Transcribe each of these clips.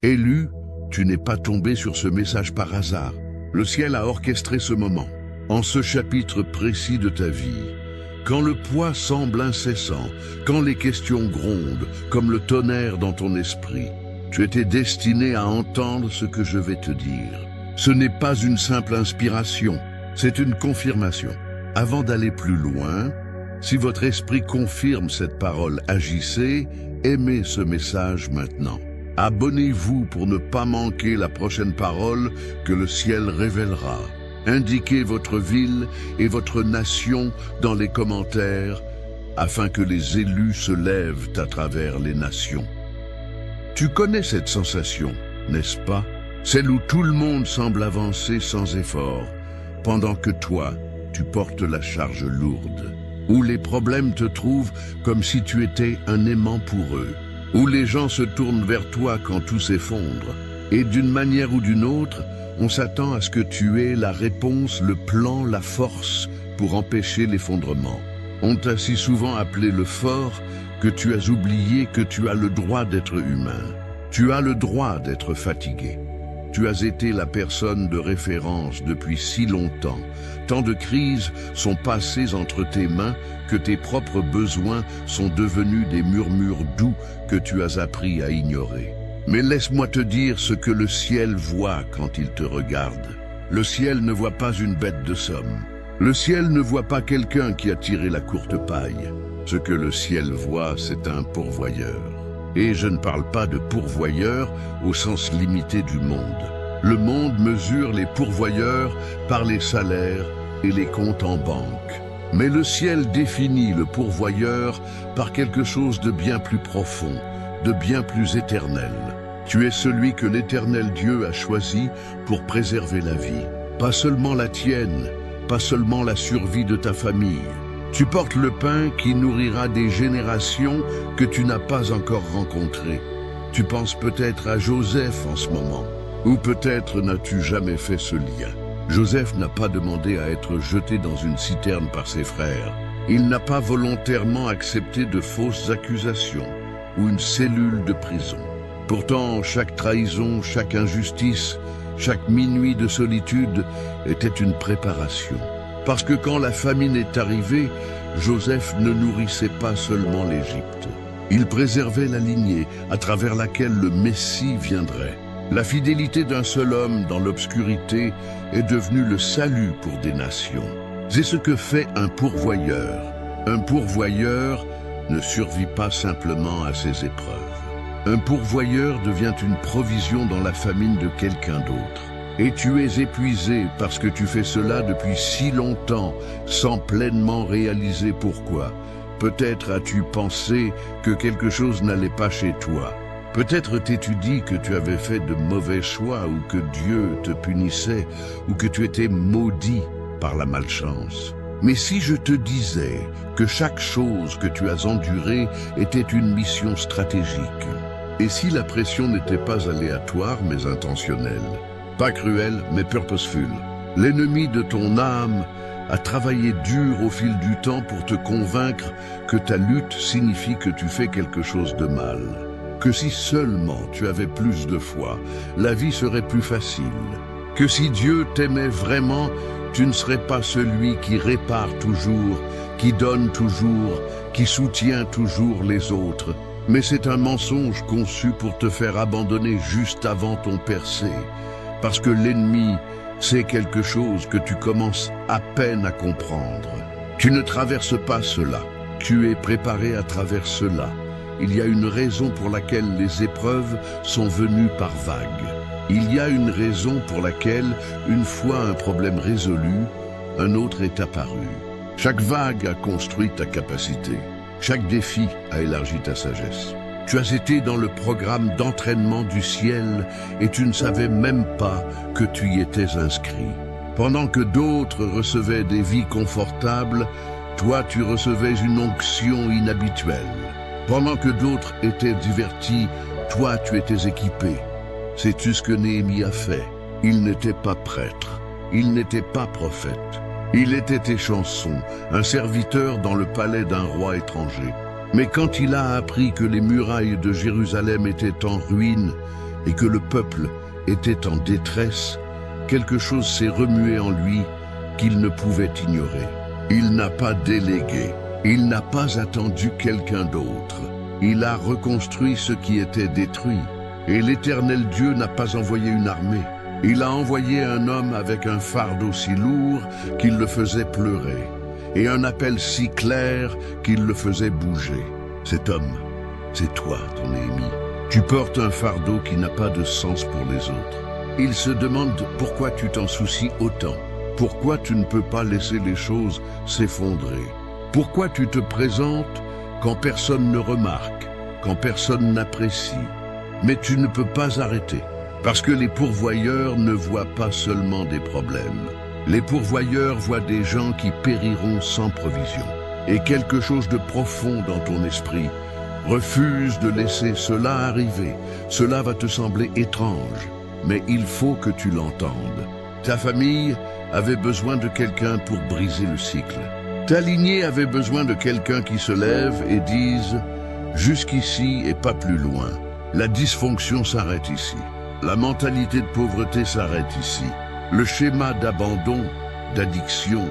Élu, tu n'es pas tombé sur ce message par hasard. Le ciel a orchestré ce moment, en ce chapitre précis de ta vie. Quand le poids semble incessant, quand les questions grondent comme le tonnerre dans ton esprit, tu étais destiné à entendre ce que je vais te dire. Ce n'est pas une simple inspiration, c'est une confirmation. Avant d'aller plus loin, si votre esprit confirme cette parole, agissez, aimez ce message maintenant. Abonnez-vous pour ne pas manquer la prochaine parole que le ciel révélera. Indiquez votre ville et votre nation dans les commentaires afin que les élus se lèvent à travers les nations. Tu connais cette sensation, n'est-ce pas? Celle où tout le monde semble avancer sans effort, pendant que toi, tu portes la charge lourde. Où les problèmes te trouvent comme si tu étais un aimant pour eux. Où les gens se tournent vers toi quand tout s'effondre. Et d'une manière ou d'une autre, on s'attend à ce que tu aies la réponse, le plan, la force pour empêcher l'effondrement. On t'a si souvent appelé le fort que tu as oublié que tu as le droit d'être humain. Tu as le droit d'être fatigué. Tu as été la personne de référence depuis si longtemps. Tant de crises sont passées entre tes mains que tes propres besoins sont devenus des murmures doux que tu as appris à ignorer. Mais laisse-moi te dire ce que le ciel voit quand il te regarde. Le ciel ne voit pas une bête de somme. Le ciel ne voit pas quelqu'un qui a tiré la courte paille. Ce que le ciel voit, c'est un pourvoyeur. Et je ne parle pas de pourvoyeur au sens limité du monde. Le monde mesure les pourvoyeurs par les salaires et les comptes en banque. Mais le ciel définit le pourvoyeur par quelque chose de bien plus profond, de bien plus éternel. Tu es celui que l'Éternel Dieu a choisi pour préserver la vie. Pas seulement la tienne, pas seulement la survie de ta famille. Tu portes le pain qui nourrira des générations que tu n'as pas encore rencontrées. Tu penses peut-être à Joseph en ce moment, ou peut-être n'as-tu jamais fait ce lien. Joseph n'a pas demandé à être jeté dans une citerne par ses frères. Il n'a pas volontairement accepté de fausses accusations ou une cellule de prison. Pourtant, chaque trahison, chaque injustice, chaque minuit de solitude était une préparation. Parce que quand la famine est arrivée, Joseph ne nourrissait pas seulement l'Égypte. Il préservait la lignée à travers laquelle le Messie viendrait. La fidélité d'un seul homme dans l'obscurité est devenue le salut pour des nations. C'est ce que fait un pourvoyeur. Un pourvoyeur ne survit pas simplement à ses épreuves. Un pourvoyeur devient une provision dans la famine de quelqu'un d'autre. Et tu es épuisé parce que tu fais cela depuis si longtemps, sans pleinement réaliser pourquoi. Peut-être as-tu pensé que quelque chose n'allait pas chez toi. Peut-être t'es-tu dit que tu avais fait de mauvais choix ou que Dieu te punissait ou que tu étais maudit par la malchance. Mais si je te disais que chaque chose que tu as endurée était une mission stratégique, et si la pression n'était pas aléatoire mais intentionnelle, pas cruelle mais purposeful, l'ennemi de ton âme a travaillé dur au fil du temps pour te convaincre que ta lutte signifie que tu fais quelque chose de mal. Que si seulement tu avais plus de foi, la vie serait plus facile. Que si Dieu t'aimait vraiment, tu ne serais pas celui qui répare toujours, qui donne toujours, qui soutient toujours les autres. Mais c'est un mensonge conçu pour te faire abandonner juste avant ton percée. Parce que l'ennemi, c'est quelque chose que tu commences à peine à comprendre. Tu ne traverses pas cela. Tu es préparé à travers cela. Il y a une raison pour laquelle les épreuves sont venues par vagues. Il y a une raison pour laquelle, une fois un problème résolu, un autre est apparu. Chaque vague a construit ta capacité. Chaque défi a élargi ta sagesse. Tu as été dans le programme d'entraînement du ciel et tu ne savais même pas que tu y étais inscrit. Pendant que d'autres recevaient des vies confortables, toi tu recevais une onction inhabituelle. Pendant que d'autres étaient divertis, toi tu étais équipé. Sais-tu ce que Néhémie a fait? Il n'était pas prêtre, il n'était pas prophète. Il était échanson, un serviteur dans le palais d'un roi étranger. Mais quand il a appris que les murailles de Jérusalem étaient en ruine, et que le peuple était en détresse, quelque chose s'est remué en lui qu'il ne pouvait ignorer. Il n'a pas délégué, il n'a pas attendu quelqu'un d'autre. Il a reconstruit ce qui était détruit. Et l'Éternel Dieu n'a pas envoyé une armée. Il a envoyé un homme avec un fardeau si lourd qu'il le faisait pleurer, et un appel si clair qu'il le faisait bouger. Cet homme, c'est toi, ton Néhémie. Tu portes un fardeau qui n'a pas de sens pour les autres. Il se demande pourquoi tu t'en soucies autant. Pourquoi tu ne peux pas laisser les choses s'effondrer? Pourquoi tu te présentes quand personne ne remarque, quand personne n'apprécie? Mais tu ne peux pas arrêter, parce que les pourvoyeurs ne voient pas seulement des problèmes. Les pourvoyeurs voient des gens qui périront sans provision. Et quelque chose de profond dans ton esprit refuse de laisser cela arriver. Cela va te sembler étrange, mais il faut que tu l'entendes. Ta famille avait besoin de quelqu'un pour briser le cycle. Ta lignée avait besoin de quelqu'un qui se lève et dise « Jusqu'ici et pas plus loin ». La dysfonction s'arrête ici. La mentalité de pauvreté s'arrête ici. Le schéma d'abandon, d'addiction,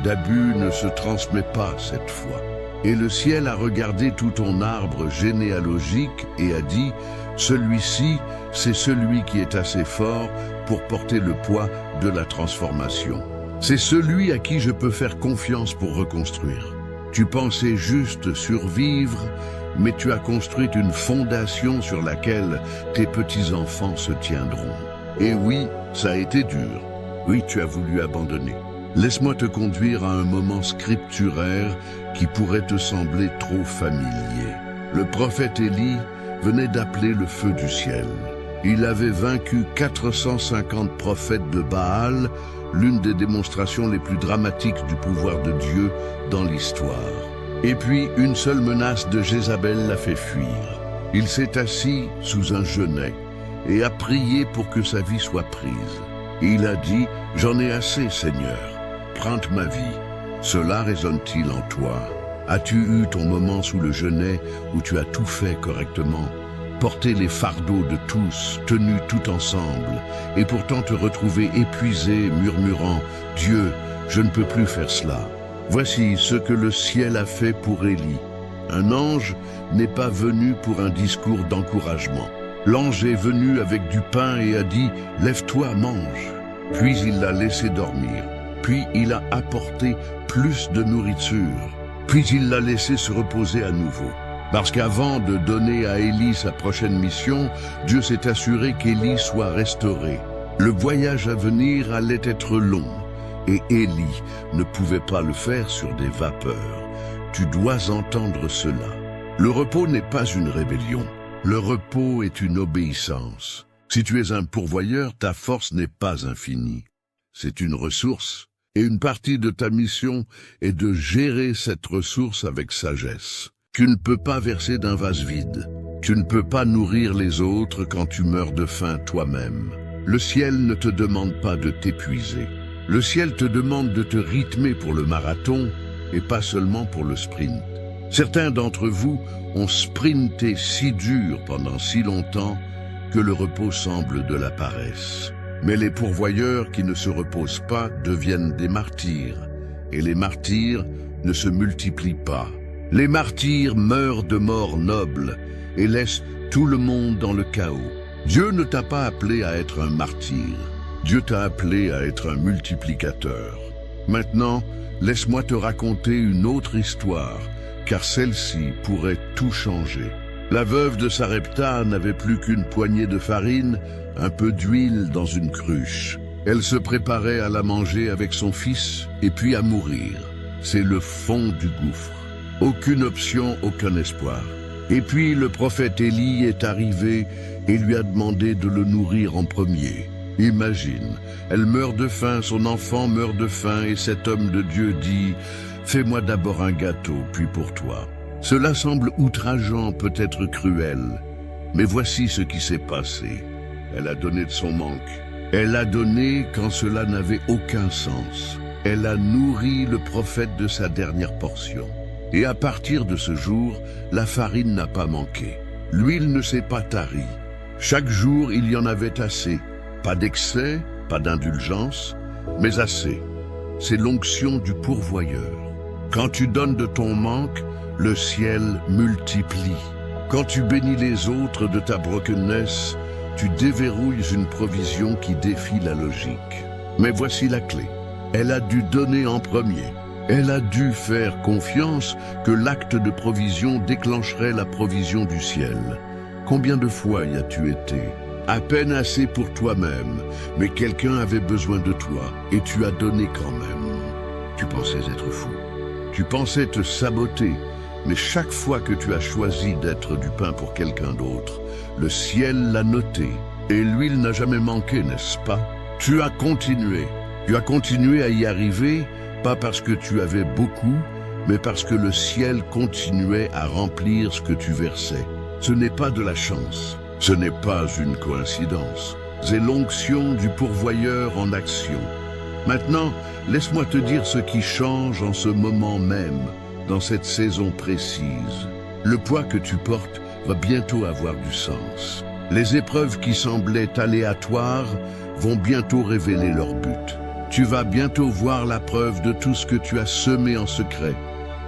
d'abus ne se transmet pas cette fois. Et le ciel a regardé tout ton arbre généalogique et a dit « Celui-ci, c'est celui qui est assez fort pour porter le poids de la transformation. C'est celui à qui je peux faire confiance pour reconstruire. Tu pensais juste survivre, mais tu as construit une fondation sur laquelle tes petits-enfants se tiendront. Et oui, ça a été dur. Oui, tu as voulu abandonner. Laisse-moi te conduire à un moment scripturaire qui pourrait te sembler trop familier. Le prophète Élie venait d'appeler le feu du ciel. Il avait vaincu 450 prophètes de Baal, l'une des démonstrations les plus dramatiques du pouvoir de Dieu dans l'histoire. Et puis, une seule menace de Jézabel l'a fait fuir. Il s'est assis sous un genêt et a prié pour que sa vie soit prise. Il a dit « J'en ai assez, Seigneur, prends ma vie ». Cela résonne-t-il en toi? As-tu eu ton moment sous le genêt où tu as tout fait correctement, porté les fardeaux de tous, tenus tout ensemble, et pourtant te retrouver épuisé, murmurant « Dieu, je ne peux plus faire cela ». Voici ce que le ciel a fait pour Élie. Un ange n'est pas venu pour un discours d'encouragement. L'ange est venu avec du pain et a dit « Lève-toi, mange ». Puis il l'a laissé dormir. Puis il a apporté plus de nourriture. Puis il l'a laissé se reposer à nouveau. Parce qu'avant de donner à Élie sa prochaine mission, Dieu s'est assuré qu'Élie soit restauré. Le voyage à venir allait être long. Et Élie ne pouvait pas le faire sur des vapeurs. Tu dois entendre cela. Le repos n'est pas une rébellion. Le repos est une obéissance. Si tu es un pourvoyeur, ta force n'est pas infinie. C'est une ressource. Et une partie de ta mission est de gérer cette ressource avec sagesse. Tu ne peux pas verser d'un vase vide. Tu ne peux pas nourrir les autres quand tu meurs de faim toi-même. Le ciel ne te demande pas de t'épuiser. Le ciel te demande de te rythmer pour le marathon et pas seulement pour le sprint. Certains d'entre vous ont sprinté si dur pendant si longtemps que le repos semble de la paresse. Mais les pourvoyeurs qui ne se reposent pas deviennent des martyrs, et les martyrs ne se multiplient pas. Les martyrs meurent de mort noble et laissent tout le monde dans le chaos. Dieu ne t'a pas appelé à être un martyr. Dieu t'a appelé à être un multiplicateur. Maintenant, laisse-moi te raconter une autre histoire, car celle-ci pourrait tout changer. La veuve de Sarepta n'avait plus qu'une poignée de farine, un peu d'huile dans une cruche. Elle se préparait à la manger avec son fils et puis à mourir. C'est le fond du gouffre. Aucune option, aucun espoir. Et puis le prophète Élie est arrivé et lui a demandé de le nourrir en premier. Imagine, elle meurt de faim, son enfant meurt de faim et cet homme de Dieu dit « Fais-moi d'abord un gâteau, puis pour toi ». Cela semble outrageant, peut-être cruel, mais voici ce qui s'est passé. Elle a donné de son manque. Elle a donné quand cela n'avait aucun sens. Elle a nourri le prophète de sa dernière portion. Et à partir de ce jour, la farine n'a pas manqué. L'huile ne s'est pas tarie. Chaque jour, il y en avait assez. Pas d'excès, pas d'indulgence, mais assez. C'est l'onction du pourvoyeur. Quand tu donnes de ton manque, le ciel multiplie. Quand tu bénis les autres de ta brokenness, tu déverrouilles une provision qui défie la logique. Mais voici la clé. Elle a dû donner en premier. Elle a dû faire confiance que l'acte de provision déclencherait la provision du ciel. Combien de fois y as-tu été? À peine assez pour toi-même, mais quelqu'un avait besoin de toi et tu as donné quand même. Tu pensais être fou. Tu pensais te saboter, mais chaque fois que tu as choisi d'être du pain pour quelqu'un d'autre, le ciel l'a noté et l'huile n'a jamais manqué, n'est-ce pas? Tu as continué. Tu as continué à y arriver, pas parce que tu avais beaucoup, mais parce que le ciel continuait à remplir ce que tu versais. Ce n'est pas de la chance, ce n'est pas une coïncidence. C'est l'onction du pourvoyeur en action. Maintenant, laisse-moi te dire ce qui change en ce moment même, dans cette saison précise. Le poids que tu portes va bientôt avoir du sens. Les épreuves qui semblaient aléatoires vont bientôt révéler leur but. Tu vas bientôt voir la preuve de tout ce que tu as semé en secret.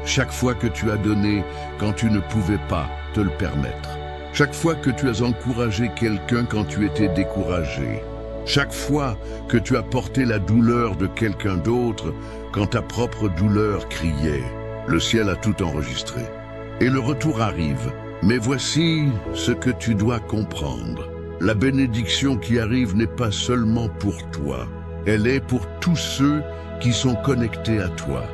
Chaque fois que tu as donné quand tu ne pouvais pas te le permettre. Chaque fois que tu as encouragé quelqu'un quand tu étais découragé. Chaque fois que tu as porté la douleur de quelqu'un d'autre quand ta propre douleur criait. Le ciel a tout enregistré. Et le retour arrive. Mais voici ce que tu dois comprendre. La bénédiction qui arrive n'est pas seulement pour toi. Elle est pour tous ceux qui sont connectés à toi.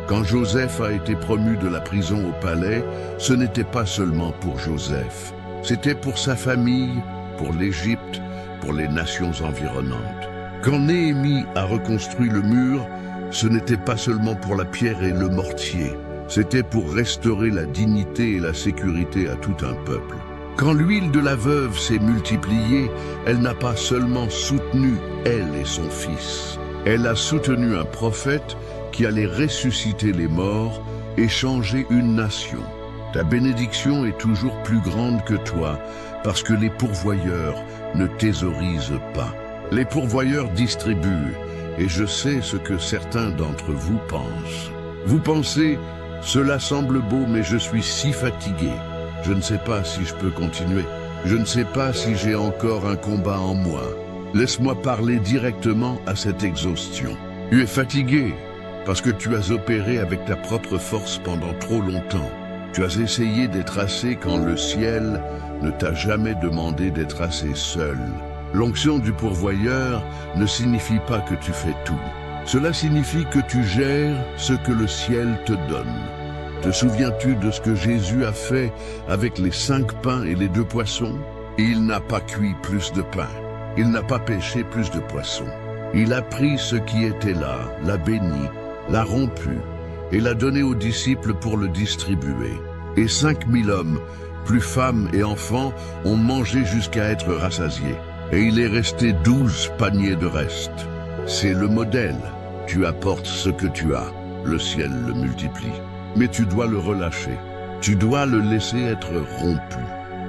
Quand Joseph a été promu de la prison au palais, ce n'était pas seulement pour Joseph. C'était pour sa famille, pour l'Égypte, pour les nations environnantes. Quand Néhémie a reconstruit le mur, ce n'était pas seulement pour la pierre et le mortier. C'était pour restaurer la dignité et la sécurité à tout un peuple. Quand l'huile de la veuve s'est multipliée, elle n'a pas seulement soutenu elle et son fils. Elle a soutenu un prophète qui allait ressusciter les morts et changer une nation. Ta bénédiction est toujours plus grande que toi, parce que les pourvoyeurs ne thésaurisent pas. Les pourvoyeurs distribuent, et je sais ce que certains d'entre vous pensent. Vous pensez, cela semble beau, mais je suis si fatigué. Je ne sais pas si je peux continuer. Je ne sais pas si j'ai encore un combat en moi. Laisse-moi parler directement à cette exhaustion. Tu es fatigué parce que tu as opéré avec ta propre force pendant trop longtemps. Tu as essayé d'être assez quand le ciel ne t'a jamais demandé d'être assez seul. L'onction du pourvoyeur ne signifie pas que tu fais tout. Cela signifie que tu gères ce que le ciel te donne. Te souviens-tu de ce que Jésus a fait avec les 5 pains et les 2 poissons? Il n'a pas cuit plus de pain. Il n'a pas pêché plus de poissons. Il a pris ce qui était là, l'a béni, l'a rompu et l'a donné aux disciples pour le distribuer. Et 5000 hommes, plus femmes et enfants, ont mangé jusqu'à être rassasiés. Et il est resté 12 paniers de reste. C'est le modèle. Tu apportes ce que tu as. Le ciel le multiplie. Mais tu dois le relâcher. Tu dois le laisser être rompu.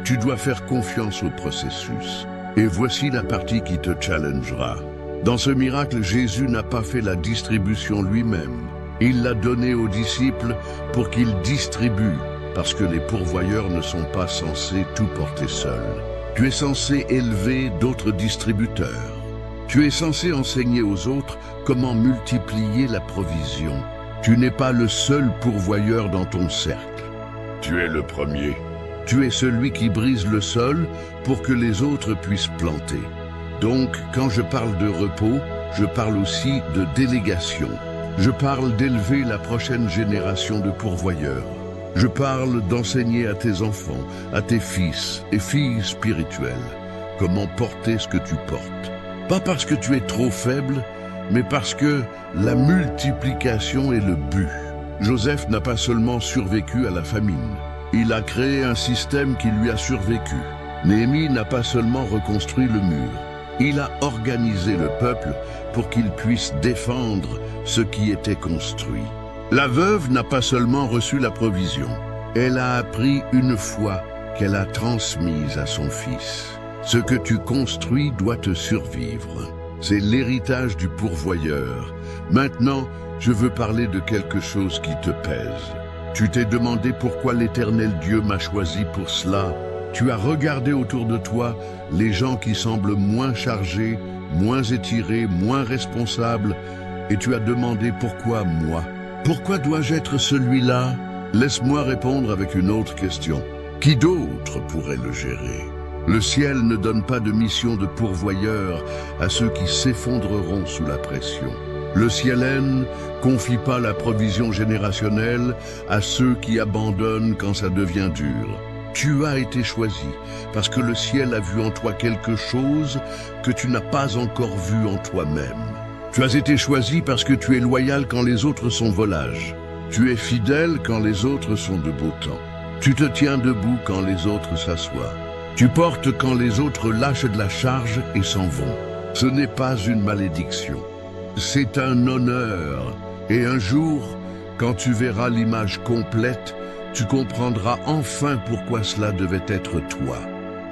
Tu dois faire confiance au processus. Et voici la partie qui te challengera. Dans ce miracle, Jésus n'a pas fait la distribution lui-même. Il l'a donné aux disciples pour qu'ils distribuent, parce que les pourvoyeurs ne sont pas censés tout porter seuls. Tu es censé élever d'autres distributeurs. Tu es censé enseigner aux autres comment multiplier la provision. Tu n'es pas le seul pourvoyeur dans ton cercle. Tu es le premier. Tu es celui qui brise le sol pour que les autres puissent planter. Donc, quand je parle de repos, je parle aussi de délégation. Je parle d'élever la prochaine génération de pourvoyeurs. Je parle d'enseigner à tes enfants, à tes fils et filles spirituelles, comment porter ce que tu portes. Pas parce que tu es trop faible, mais parce que la multiplication est le but. Joseph n'a pas seulement survécu à la famine. Il a créé un système qui lui a survécu. Néhémie n'a pas seulement reconstruit le mur. Il a organisé le peuple pour qu'il puisse défendre ce qui était construit. La veuve n'a pas seulement reçu la provision. Elle a appris une foi qu'elle a transmise à son fils. Ce que tu construis doit te survivre. C'est l'héritage du pourvoyeur. Maintenant, je veux parler de quelque chose qui te pèse. Tu t'es demandé pourquoi l'Éternel Dieu m'a choisi pour cela. Tu as regardé autour de toi les gens qui semblent moins chargés, moins étirés, moins responsables, et tu as demandé pourquoi moi? Pourquoi dois-je être celui-là? Laisse-moi répondre avec une autre question. Qui d'autre pourrait le gérer? Le ciel ne donne pas de mission de pourvoyeur à ceux qui s'effondreront sous la pression. Le ciel ne confie pas la provision générationnelle à ceux qui abandonnent quand ça devient dur. Tu as été choisi parce que le ciel a vu en toi quelque chose que tu n'as pas encore vu en toi-même. Tu as été choisi parce que tu es loyal quand les autres sont volages. Tu es fidèle quand les autres sont de beau temps. Tu te tiens debout quand les autres s'assoient. Tu portes quand les autres lâchent de la charge et s'en vont. Ce n'est pas une malédiction. C'est un honneur. Et un jour, quand tu verras l'image complète, tu comprendras enfin pourquoi cela devait être toi.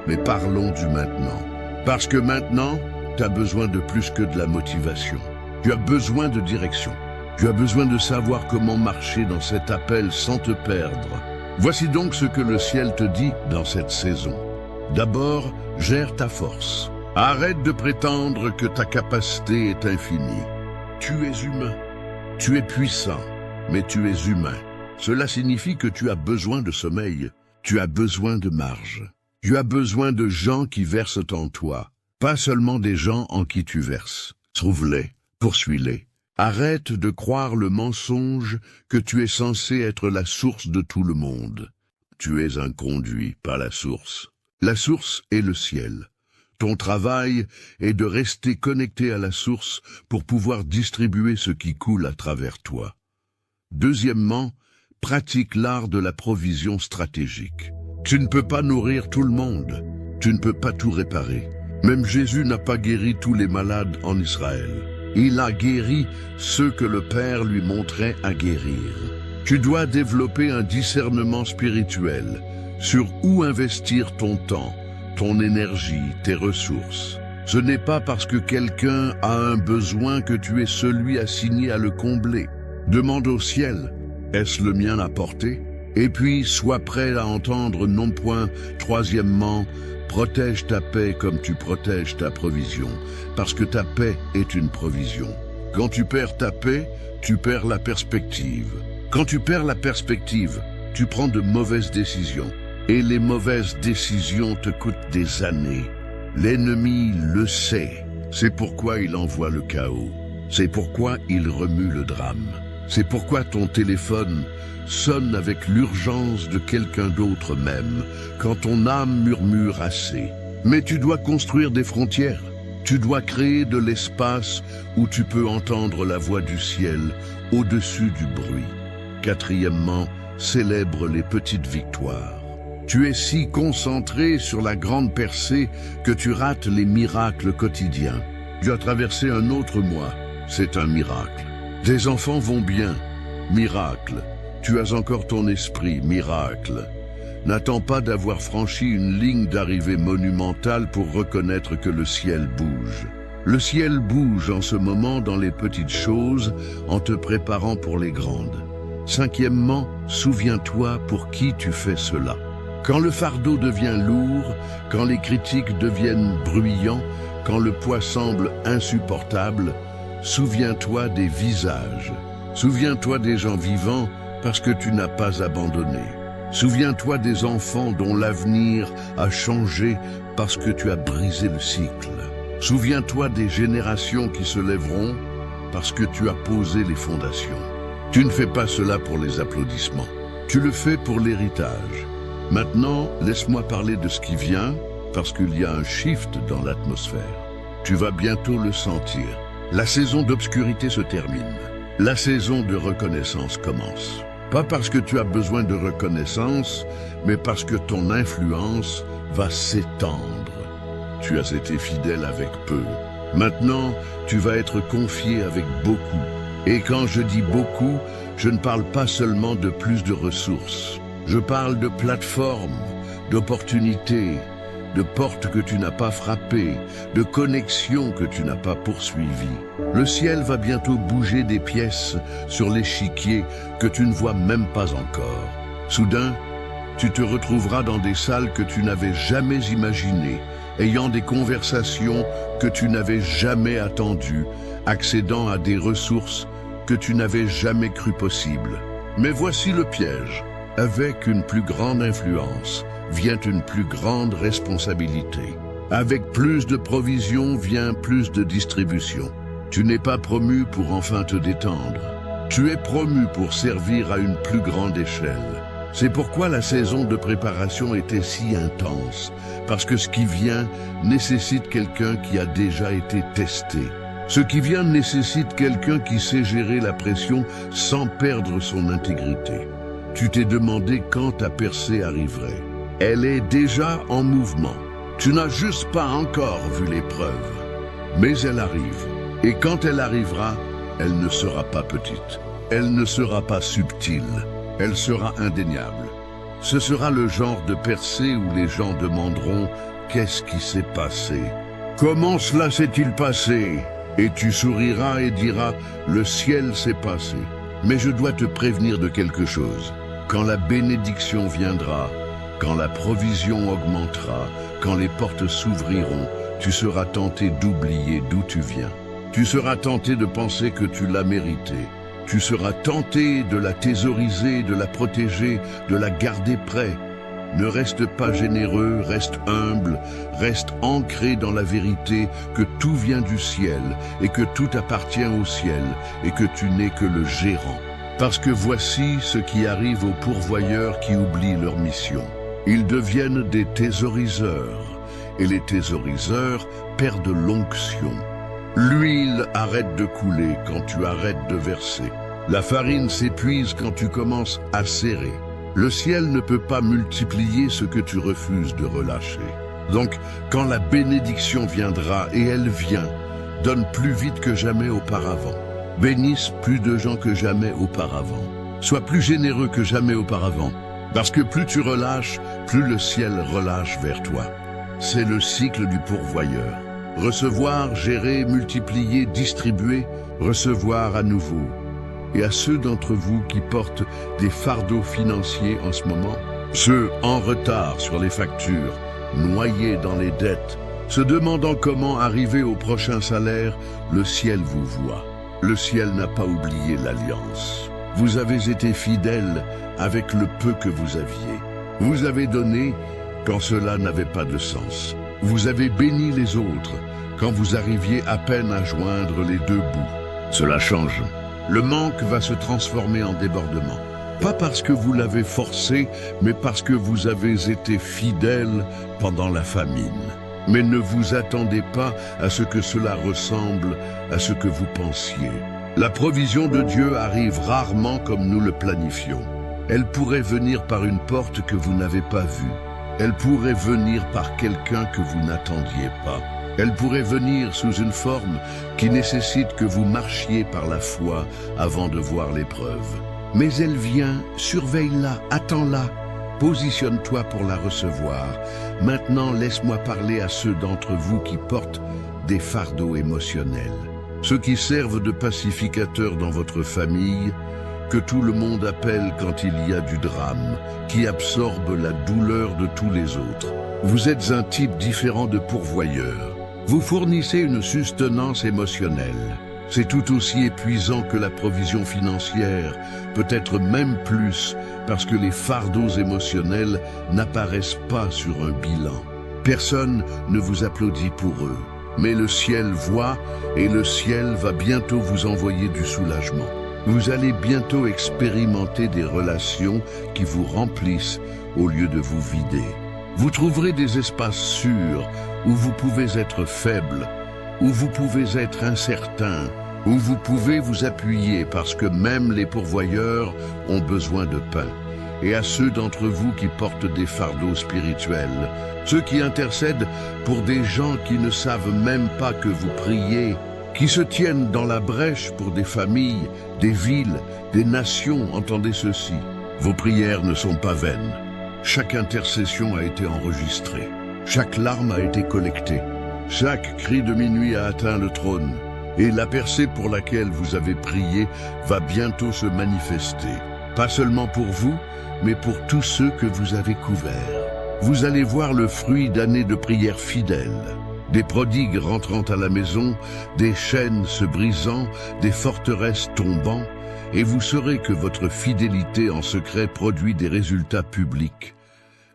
Mais parlons du maintenant. Parce que maintenant, tu as besoin de plus que de la motivation. Tu as besoin de direction. Tu as besoin de savoir comment marcher dans cet appel sans te perdre. Voici donc ce que le ciel te dit dans cette saison. D'abord, gère ta force. Arrête de prétendre que ta capacité est infinie. Tu es humain. Tu es puissant, mais tu es humain. Cela signifie que tu as besoin de sommeil. Tu as besoin de marge. Tu as besoin de gens qui versent en toi, pas seulement des gens en qui tu verses. Trouve-les, poursuis-les. Arrête de croire le mensonge que tu es censé être la source de tout le monde. Tu es un conduit, pas la source. La source est le ciel. Ton travail est de rester connecté à la source pour pouvoir distribuer ce qui coule à travers toi. Deuxièmement, pratique l'art de la provision stratégique. Tu ne peux pas nourrir tout le monde. Tu ne peux pas tout réparer. Même Jésus n'a pas guéri tous les malades en Israël. Il a guéri ceux que le Père lui montrait à guérir. Tu dois développer un discernement spirituel sur où investir ton temps, ton énergie, tes ressources. Ce n'est pas parce que quelqu'un a un besoin que tu es celui assigné à le combler. Demande au ciel, est-ce le mien à porter? Et puis, sois prêt à entendre non point. Troisièmement, protège ta paix comme tu protèges ta provision, parce que ta paix est une provision. Quand tu perds ta paix, tu perds la perspective. Quand tu perds la perspective, tu prends de mauvaises décisions. Et les mauvaises décisions te coûtent des années. L'ennemi le sait. C'est pourquoi il envoie le chaos. C'est pourquoi il remue le drame. C'est pourquoi ton téléphone sonne avec l'urgence de quelqu'un d'autre même, quand ton âme murmure assez. Mais tu dois construire des frontières. Tu dois créer de l'espace où tu peux entendre la voix du ciel au-dessus du bruit. Quatrièmement, célèbre les petites victoires. Tu es si concentré sur la grande percée que tu rates les miracles quotidiens. Tu as traversé un autre mois, c'est un miracle. Tes enfants vont bien, miracle. Tu as encore ton esprit, miracle. N'attends pas d'avoir franchi une ligne d'arrivée monumentale pour reconnaître que le ciel bouge. Le ciel bouge en ce moment dans les petites choses en te préparant pour les grandes. Cinquièmement, souviens-toi pour qui tu fais cela. Quand le fardeau devient lourd, quand les critiques deviennent bruyants, quand le poids semble insupportable, souviens-toi des visages. Souviens-toi des gens vivants parce que tu n'as pas abandonné. Souviens-toi des enfants dont l'avenir a changé parce que tu as brisé le cycle. Souviens-toi des générations qui se lèveront parce que tu as posé les fondations. Tu ne fais pas cela pour les applaudissements. Tu le fais pour l'héritage. Maintenant, laisse-moi parler de ce qui vient, parce qu'il y a un shift dans l'atmosphère. Tu vas bientôt le sentir. La saison d'obscurité se termine. La saison de reconnaissance commence. Pas parce que tu as besoin de reconnaissance, mais parce que ton influence va s'étendre. Tu as été fidèle avec peu. Maintenant, tu vas être confié avec beaucoup. Et quand je dis beaucoup, je ne parle pas seulement de plus de ressources. Je parle de plateformes, d'opportunités, de portes que tu n'as pas frappées, de connexions que tu n'as pas poursuivies. Le ciel va bientôt bouger des pièces sur l'échiquier que tu ne vois même pas encore. Soudain, tu te retrouveras dans des salles que tu n'avais jamais imaginées, ayant des conversations que tu n'avais jamais attendues, accédant à des ressources que tu n'avais jamais cru possibles. Mais voici le piège. Avec une plus grande influence vient une plus grande responsabilité. Avec plus de provisions vient plus de distribution. Tu n'es pas promu pour enfin te détendre. Tu es promu pour servir à une plus grande échelle. C'est pourquoi la saison de préparation était si intense, parce que ce qui vient nécessite quelqu'un qui a déjà été testé. Ce qui vient nécessite quelqu'un qui sait gérer la pression sans perdre son intégrité. Tu t'es demandé quand ta percée arriverait. Elle est déjà en mouvement. Tu n'as juste pas encore vu l'épreuve. Mais elle arrive. Et quand elle arrivera, elle ne sera pas petite. Elle ne sera pas subtile. Elle sera indéniable. Ce sera le genre de percée où les gens demanderont « Qu'est-ce qui s'est passé ? Comment cela s'est-il passé ?» Et tu souriras et diras « Le ciel s'est passé. » Mais je dois te prévenir de quelque chose. Quand la bénédiction viendra, quand la provision augmentera, quand les portes s'ouvriront, tu seras tenté d'oublier d'où tu viens. Tu seras tenté de penser que tu l'as mérité. Tu seras tenté de la thésauriser, de la protéger, de la garder près. Ne reste pas généreux, reste humble, reste ancré dans la vérité que tout vient du ciel et que tout appartient au ciel et que tu n'es que le gérant. Parce que voici ce qui arrive aux pourvoyeurs qui oublient leur mission. Ils deviennent des thésauriseurs et les thésauriseurs perdent l'onction. L'huile arrête de couler quand tu arrêtes de verser. La farine s'épuise quand tu commences à serrer. Le ciel ne peut pas multiplier ce que tu refuses de relâcher. Donc, quand la bénédiction viendra, et elle vient, donne plus vite que jamais auparavant. Bénisse plus de gens que jamais auparavant. Sois plus généreux que jamais auparavant. Parce que plus tu relâches, plus le ciel relâche vers toi. C'est le cycle du pourvoyeur. Recevoir, gérer, multiplier, distribuer, recevoir à nouveau. Et à ceux d'entre vous qui portent des fardeaux financiers en ce moment, ceux en retard sur les factures, noyés dans les dettes, se demandant comment arriver au prochain salaire, le ciel vous voit. Le ciel n'a pas oublié l'alliance. Vous avez été fidèles avec le peu que vous aviez. Vous avez donné quand cela n'avait pas de sens. Vous avez béni les autres quand vous arriviez à peine à joindre les deux bouts. Cela change. Le manque va se transformer en débordement. Pas parce que vous l'avez forcé, mais parce que vous avez été fidèle pendant la famine. Mais ne vous attendez pas à ce que cela ressemble à ce que vous pensiez. La provision de Dieu arrive rarement comme nous le planifions. Elle pourrait venir par une porte que vous n'avez pas vue. Elle pourrait venir par quelqu'un que vous n'attendiez pas. Elle pourrait venir sous une forme qui nécessite que vous marchiez par la foi avant de voir l'épreuve. Mais elle vient, surveille-la, attends-la, positionne-toi pour la recevoir. Maintenant, laisse-moi parler à ceux d'entre vous qui portent des fardeaux émotionnels. Ceux qui servent de pacificateurs dans votre famille, que tout le monde appelle quand il y a du drame, qui absorbent la douleur de tous les autres. Vous êtes un type différent de pourvoyeur. Vous fournissez une sustenance émotionnelle. C'est tout aussi épuisant que la provision financière, peut-être même plus, parce que les fardeaux émotionnels n'apparaissent pas sur un bilan. Personne ne vous applaudit pour eux, mais le ciel voit et le ciel va bientôt vous envoyer du soulagement. Vous allez bientôt expérimenter des relations qui vous remplissent au lieu de vous vider. Vous trouverez des espaces sûrs où vous pouvez être faible, où vous pouvez être incertain, où vous pouvez vous appuyer parce que même les pourvoyeurs ont besoin de pain. Et à ceux d'entre vous qui portent des fardeaux spirituels, ceux qui intercèdent pour des gens qui ne savent même pas que vous priez, qui se tiennent dans la brèche pour des familles, des villes, des nations, entendez ceci. Vos prières ne sont pas vaines. Chaque intercession a été enregistrée. Chaque larme a été collectée. Chaque cri de minuit a atteint le trône. Et la percée pour laquelle vous avez prié va bientôt se manifester. Pas seulement pour vous, mais pour tous ceux que vous avez couverts. Vous allez voir le fruit d'années de prières fidèles. Des prodigues rentrant à la maison, des chaînes se brisant, des forteresses tombant, et vous saurez que votre fidélité en secret produit des résultats publics.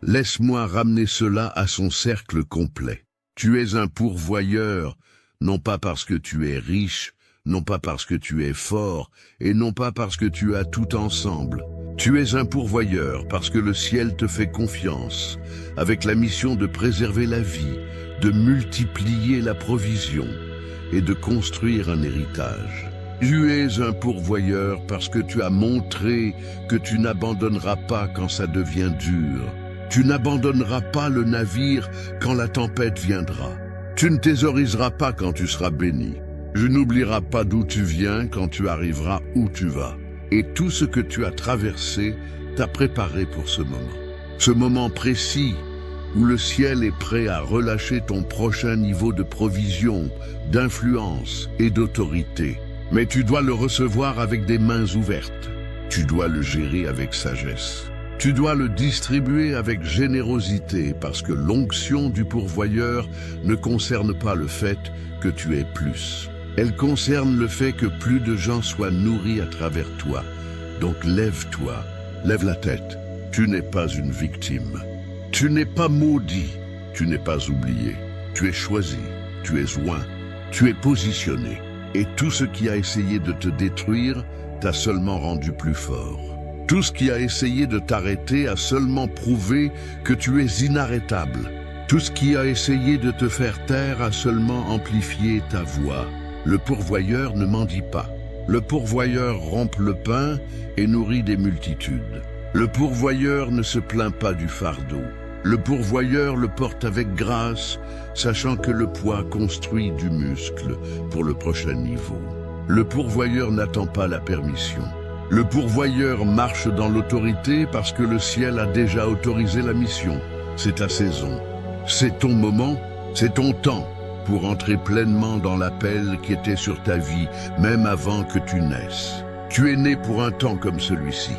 Laisse-moi ramener cela à son cercle complet. Tu es un pourvoyeur, non pas parce que tu es riche, non pas parce que tu es fort, et non pas parce que tu as tout ensemble. Tu es un pourvoyeur parce que le ciel te fait confiance, avec la mission de préserver la vie, de multiplier la provision et de construire un héritage. Tu es un pourvoyeur parce que tu as montré que tu n'abandonneras pas quand ça devient dur. Tu n'abandonneras pas le navire quand la tempête viendra. Tu ne thésauriseras pas quand tu seras béni. Je n'oublierai pas d'où tu viens quand tu arriveras où tu vas. Et tout ce que tu as traversé t'a préparé pour ce moment. Ce moment précis où le ciel est prêt à relâcher ton prochain niveau de provision, d'influence et d'autorité. Mais tu dois le recevoir avec des mains ouvertes. Tu dois le gérer avec sagesse. Tu dois le distribuer avec générosité parce que l'onction du pourvoyeur ne concerne pas le fait que tu aies plus. Elle concerne le fait que plus de gens soient nourris à travers toi. Donc lève-toi, lève la tête. Tu n'es pas une victime. Tu n'es pas maudit. Tu n'es pas oublié. Tu es choisi. Tu es oint. Tu es positionné. Et tout ce qui a essayé de te détruire t'a seulement rendu plus fort. Tout ce qui a essayé de t'arrêter a seulement prouvé que tu es inarrêtable. Tout ce qui a essayé de te faire taire a seulement amplifié ta voix. Le pourvoyeur ne mendie pas. Le pourvoyeur rompt le pain et nourrit des multitudes. Le pourvoyeur ne se plaint pas du fardeau. Le pourvoyeur le porte avec grâce, sachant que le poids construit du muscle pour le prochain niveau. Le pourvoyeur n'attend pas la permission. Le pourvoyeur marche dans l'autorité parce que le ciel a déjà autorisé la mission. C'est ta saison. C'est ton moment, c'est ton temps pour entrer pleinement dans l'appel qui était sur ta vie, même avant que tu naisses. Tu es né pour un temps comme celui-ci.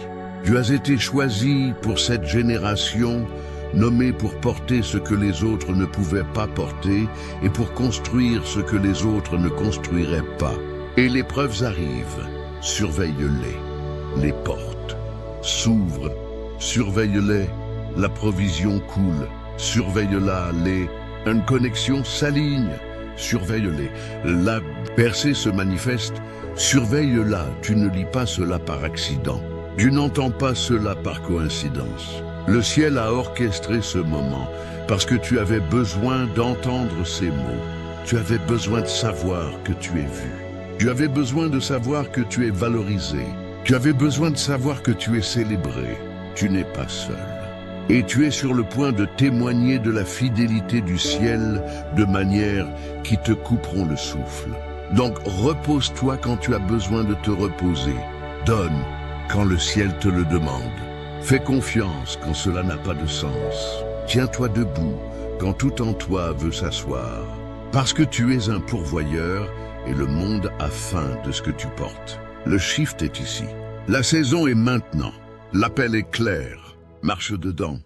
Tu as été choisi pour cette génération, nommé pour porter ce que les autres ne pouvaient pas porter et pour construire ce que les autres ne construiraient pas. Et les preuves arrivent, surveille-les. Les portes s'ouvrent, surveille-les. La provision coule, surveille-la. Une connexion s'aligne, surveille-les. La percée se manifeste, surveille-la. Tu ne lis pas cela par accident. Tu n'entends pas cela par coïncidence. Le ciel a orchestré ce moment parce que tu avais besoin d'entendre ces mots. Tu avais besoin de savoir que tu es vu. Tu avais besoin de savoir que tu es valorisé. Tu avais besoin de savoir que tu es célébré. Tu n'es pas seul. Et tu es sur le point de témoigner de la fidélité du ciel de manière qui te couperont le souffle. Donc repose-toi quand tu as besoin de te reposer. Donne quand le ciel te le demande. Fais confiance quand cela n'a pas de sens. Tiens-toi debout quand tout en toi veut s'asseoir. Parce que tu es un pourvoyeur et le monde a faim de ce que tu portes. Le shift est ici. La saison est maintenant. L'appel est clair. Marche dedans.